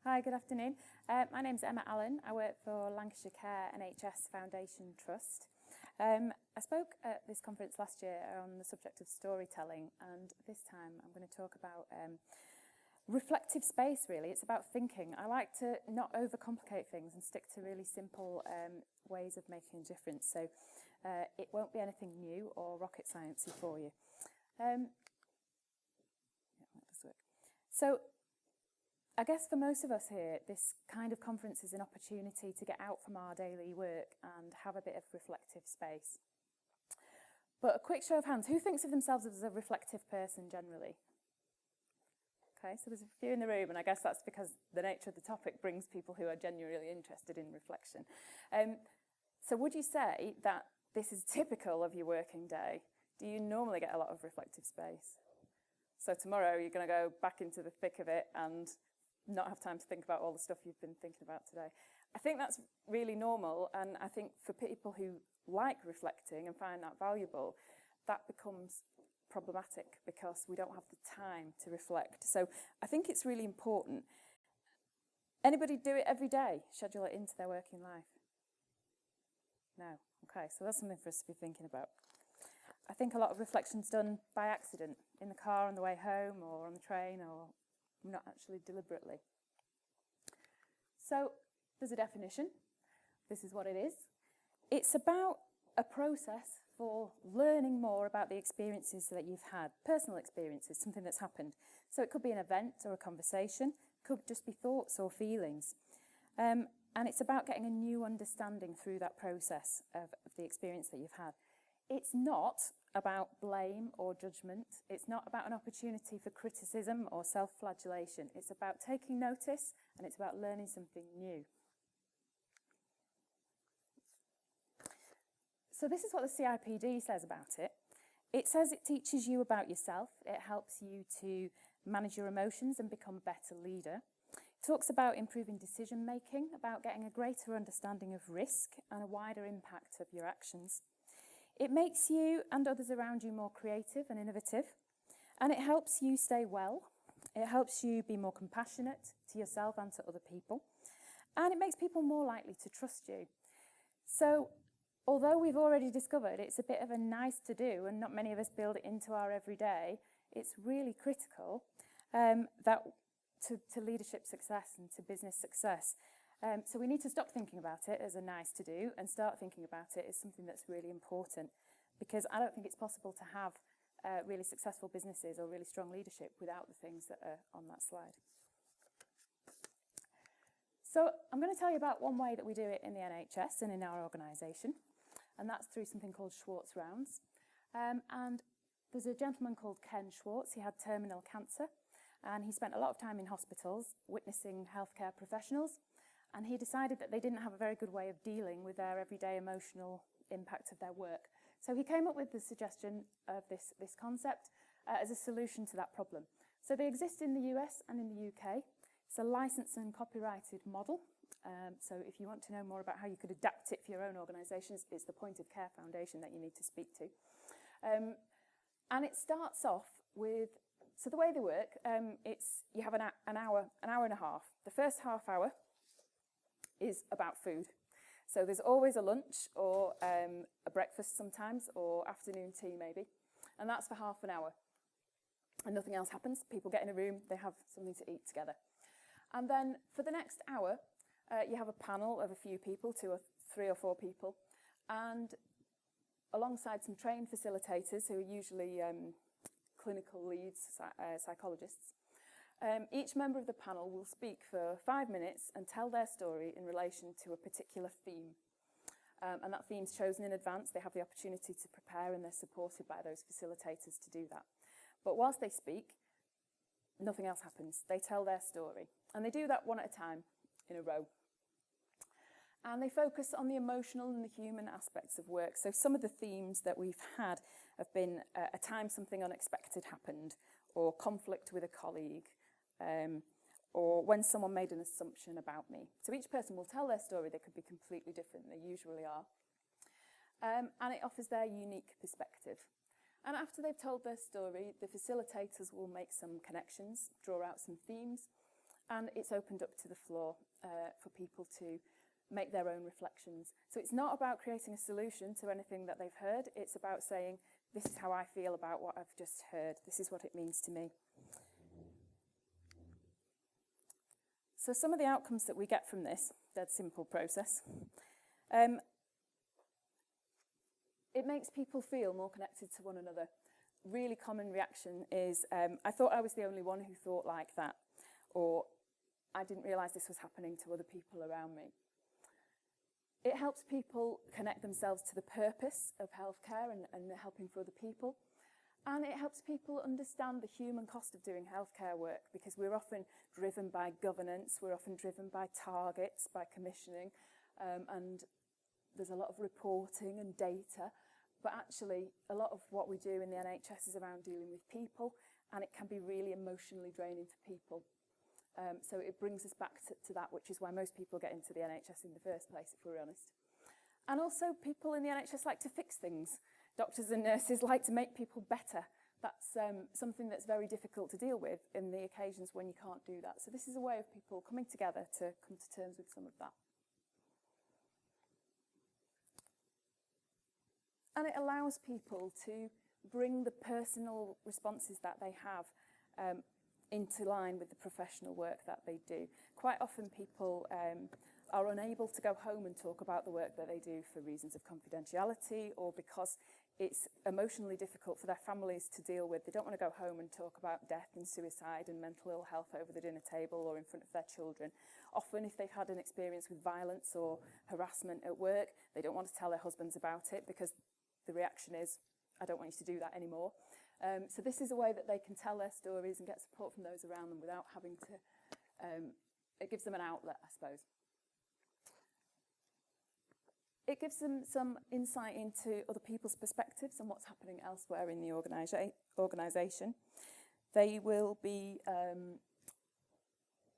Hi, good afternoon. My name's Emma Allen. I work for Lancashire Care NHS Foundation Trust. I spoke at this conference last year on the subject of storytelling, and this time I'm going to talk about reflective space, really. It's about thinking. I like to not overcomplicate things and stick to really simple ways of making a difference. So it won't be anything new or rocket sciencey for you. Yeah, that does work. So I guess for most of us here, this kind of conference is an opportunity to get out from our daily work and have a bit of reflective space. But a quick show of hands, who thinks of themselves as a reflective person generally? Okay, so there's a few in the room, and I guess that's because the nature of the topic brings people who are genuinely interested in reflection. So would you say that this is typical of your working day? Do you normally get a lot of reflective space? So tomorrow you're going to go back into the thick of it and not have time to think about all the stuff you've been thinking about today. I think that's really normal, and I think for people who like reflecting and find that valuable, that becomes problematic because we don't have the time to reflect. So I think it's really important. Anybody do it every day? Schedule it into their working life? No. Okay, so that's something for us to be thinking about. I think a lot of reflection's done by accident, in the car on the way home or on the train, or not actually deliberately. So there's a definition. This is what it is. It's about a process for learning more about the experiences that you've had, personal experiences, something that's happened. So it could be an event or a conversation, it could just be thoughts or feelings. And it's about getting a new understanding through that process of the experience that you've had. It's not about blame or judgment. It's not about an opportunity for criticism or self-flagellation. It's about taking notice, and it's about learning something new. So this is what the CIPD says about it. It says it teaches you about yourself. It helps you to manage your emotions and become a better leader. It talks about improving decision making, about getting a greater understanding of risk and a wider impact of your actions. It makes you and others around you more creative and innovative, and it helps you stay well. It helps you be more compassionate to yourself and to other people, and it makes people more likely to trust you. So, although we've already discovered it's a bit of a nice to do and not many of us build it into our everyday, it's really critical that to leadership success and to business success. So we need to stop thinking about it as a nice to do and start thinking about it as something that's really important, because I don't think it's possible to have really successful businesses or really strong leadership without the things that are on that slide. So I'm going to tell you about one way that we do it in the NHS and in our organisation, and that's through something called Schwartz Rounds. And there's a gentleman called Ken Schwartz. He had terminal cancer, and he spent a lot of time in hospitals witnessing healthcare professionals. And he decided that they didn't have a very good way of dealing with their everyday emotional impact of their work. So he came up with the suggestion of this concept as a solution to that problem. So they exist in the US and in the UK. It's a licensed and copyrighted model. So if you want to know more about how you could adapt it for your own organisations, it's the Point of Care Foundation that you need to speak to. And it starts off with, so the way they work, you have an hour and a half. The first half hour is about food. So there's always a lunch or a breakfast sometimes, or afternoon tea maybe, and that's for half an hour. And nothing else happens. People get in a room, they have something to eat together. And then for the next hour, you have a panel of a few people, 3 or 4 people, and alongside some trained facilitators who are usually clinical leads, psychologists. Each member of the panel will speak for 5 minutes and tell their story in relation to a particular theme. And that theme's chosen in advance. They have the opportunity to prepare, and they're supported by those facilitators to do that. But whilst they speak, nothing else happens. They tell their story. And they do that one at a time in a row. And they focus on the emotional and the human aspects of work. So some of the themes that we've had have been a time something unexpected happened, or conflict with a colleague, or when someone made an assumption about me. So each person will tell their story. They could be completely different. They usually are. And it offers their unique perspective. And after they've told their story, the facilitators will make some connections, draw out some themes, and it's opened up to the floor for people to make their own reflections. So it's not about creating a solution to anything that they've heard, it's about saying, this is how I feel about what I've just heard, this is what it means to me. So some of the outcomes that we get from this dead simple process, it makes people feel more connected to one another. Really common reaction is, I thought I was the only one who thought like that, or I didn't realise this was happening to other people around me. It helps people connect themselves to the purpose of healthcare and helping for other people. And it helps people understand the human cost of doing healthcare work, because we're often driven by governance, we're often driven by targets, by commissioning, and there's a lot of reporting and data. But actually, a lot of what we do in the NHS is around dealing with people, and it can be really emotionally draining for people. So it brings us back to that, which is why most people get into the NHS in the first place, if we're honest. And also, people in the NHS like to fix things. Doctors and nurses like to make people better. That's something that's very difficult to deal with in the occasions when you can't do that. So this is a way of people coming together to come to terms with some of that. And it allows people to bring the personal responses that they have into line with the professional work that they do. Quite often people are unable to go home and talk about the work that they do for reasons of confidentiality, or because it's emotionally difficult for their families to deal with. They don't want to go home and talk about death and suicide and mental ill health over the dinner table or in front of their children. Often if they've had an experience with violence or harassment at work, they don't want to tell their husbands about it, because the reaction is, I don't want you to do that anymore. So this is a way that they can tell their stories and get support from those around them without having to, it gives them an outlet, I suppose. It gives them some insight into other people's perspectives and what's happening elsewhere in the organisation. They will be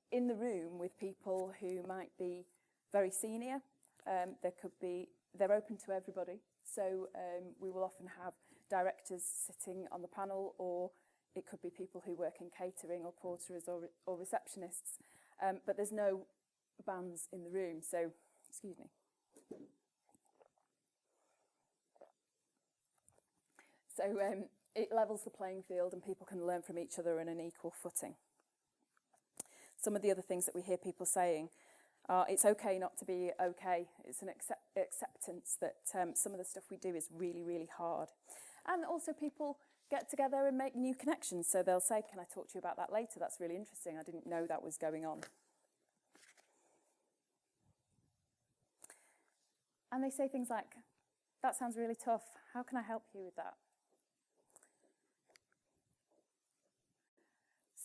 in the room with people who might be very senior. They're open to everybody. So we will often have directors sitting on the panel, or it could be people who work in catering or porters or receptionists. But there's no bands in the room, so, excuse me. So it levels the playing field and people can learn from each other on an equal footing. Some of the other things that we hear people saying are, it's okay not to be okay. It's an acceptance that some of the stuff we do is really, really hard. And also people get together and make new connections. So they'll say, can I talk to you about that later? That's really interesting. I didn't know that was going on. And they say things like, that sounds really tough. How can I help you with that?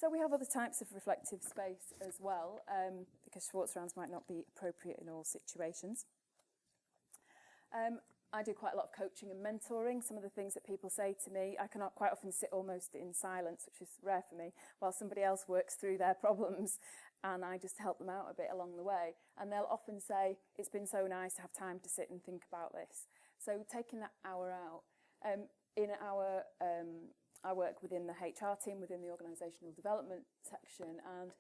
So we have other types of reflective space as well, because Schwartz Rounds might not be appropriate in all situations. I do quite a lot of coaching and mentoring. Some of the things that people say to me, I can quite often sit almost in silence, which is rare for me, while somebody else works through their problems, and I just help them out a bit along the way. And they'll often say, it's been so nice to have time to sit and think about this. So taking that hour out. I work within the HR team, within the organisational development section, and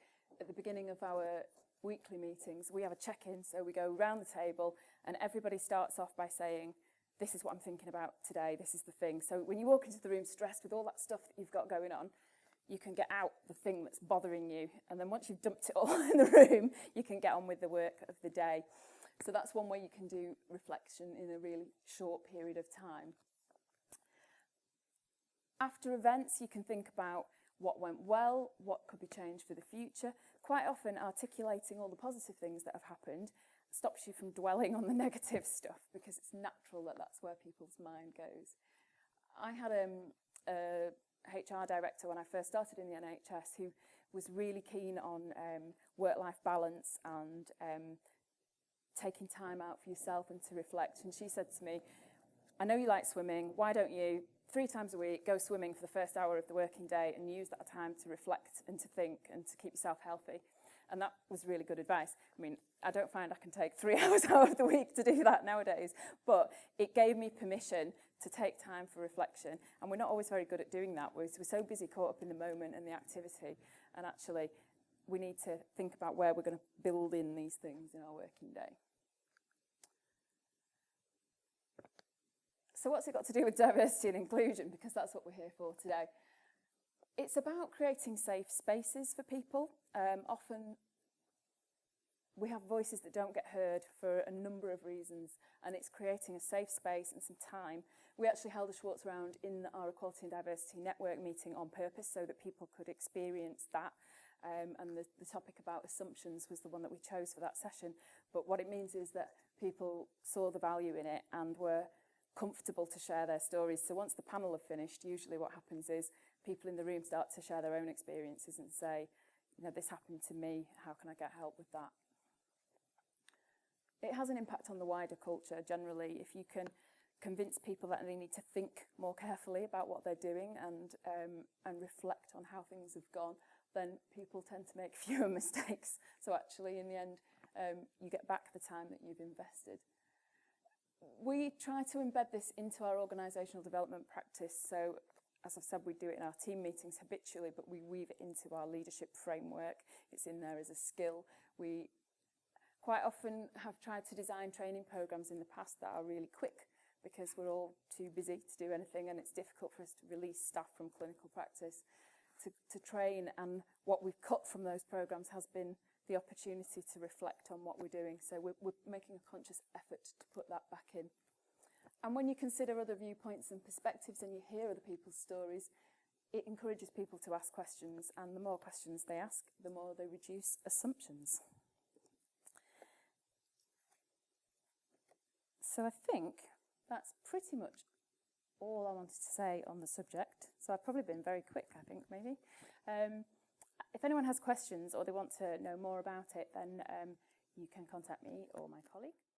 at the beginning of our weekly meetings, we have a check-in, so we go round the table and everybody starts off by saying, this is what I'm thinking about today, this is the thing. So when you walk into the room stressed with all that stuff that you've got going on, you can get out the thing that's bothering you, and then once you've dumped it all in the room, you can get on with the work of the day. So that's one way you can do reflection in a really short period of time. After events, you can think about what went well, what could be changed for the future. Quite often, articulating all the positive things that have happened stops you from dwelling on the negative stuff, because it's natural that that's where people's mind goes. I had a HR director when I first started in the NHS who was really keen on work-life balance and taking time out for yourself and to reflect. And she said to me, I know you like swimming, why don't you 3 times a week, go swimming for the first hour of the working day and use that time to reflect and to think and to keep yourself healthy. And that was really good advice. I mean, I don't find I can take 3 hours out of the week to do that nowadays, but it gave me permission to take time for reflection. And we're not always very good at doing that. We're so busy caught up in the moment and the activity. And actually, we need to think about where we're going to build in these things in our working day. So what's it got to do with diversity and inclusion? Because that's what we're here for today. It's about creating safe spaces for people. Often we have voices that don't get heard for a number of reasons, and it's creating a safe space and some time. We actually held a Schwartz Round in our Equality and Diversity Network meeting on purpose so that people could experience that. And the topic about assumptions was the one that we chose for that session. But what it means is that people saw the value in it and were comfortable to share their stories. So once the panel have finished, usually what happens is people in the room start to share their own experiences and say, you know, this happened to me, how can I get help with that? It has an impact on the wider culture generally. If you can convince people that they need to think more carefully about what they're doing and reflect on how things have gone, then people tend to make fewer mistakes. So actually, in the end, you get back the time that you've invested. We try to embed this into our organisational development practice. So, as I've said, we do it in our team meetings habitually, but we weave it into our leadership framework. It's in there as a skill. We quite often have tried to design training programmes in the past that are really quick because we're all too busy to do anything, and it's difficult for us to release staff from clinical practice to train. And what we've cut from those programmes has been the opportunity to reflect on what we're doing. So we're making a conscious effort to put that back in. And when you consider other viewpoints and perspectives and you hear other people's stories, it encourages people to ask questions, and the more questions they ask, the more they reduce assumptions. So I think that's pretty much all I wanted to say on the subject. So I've probably been very quick, I think, maybe. If anyone has questions or they want to know more about it, then you can contact me or my colleague.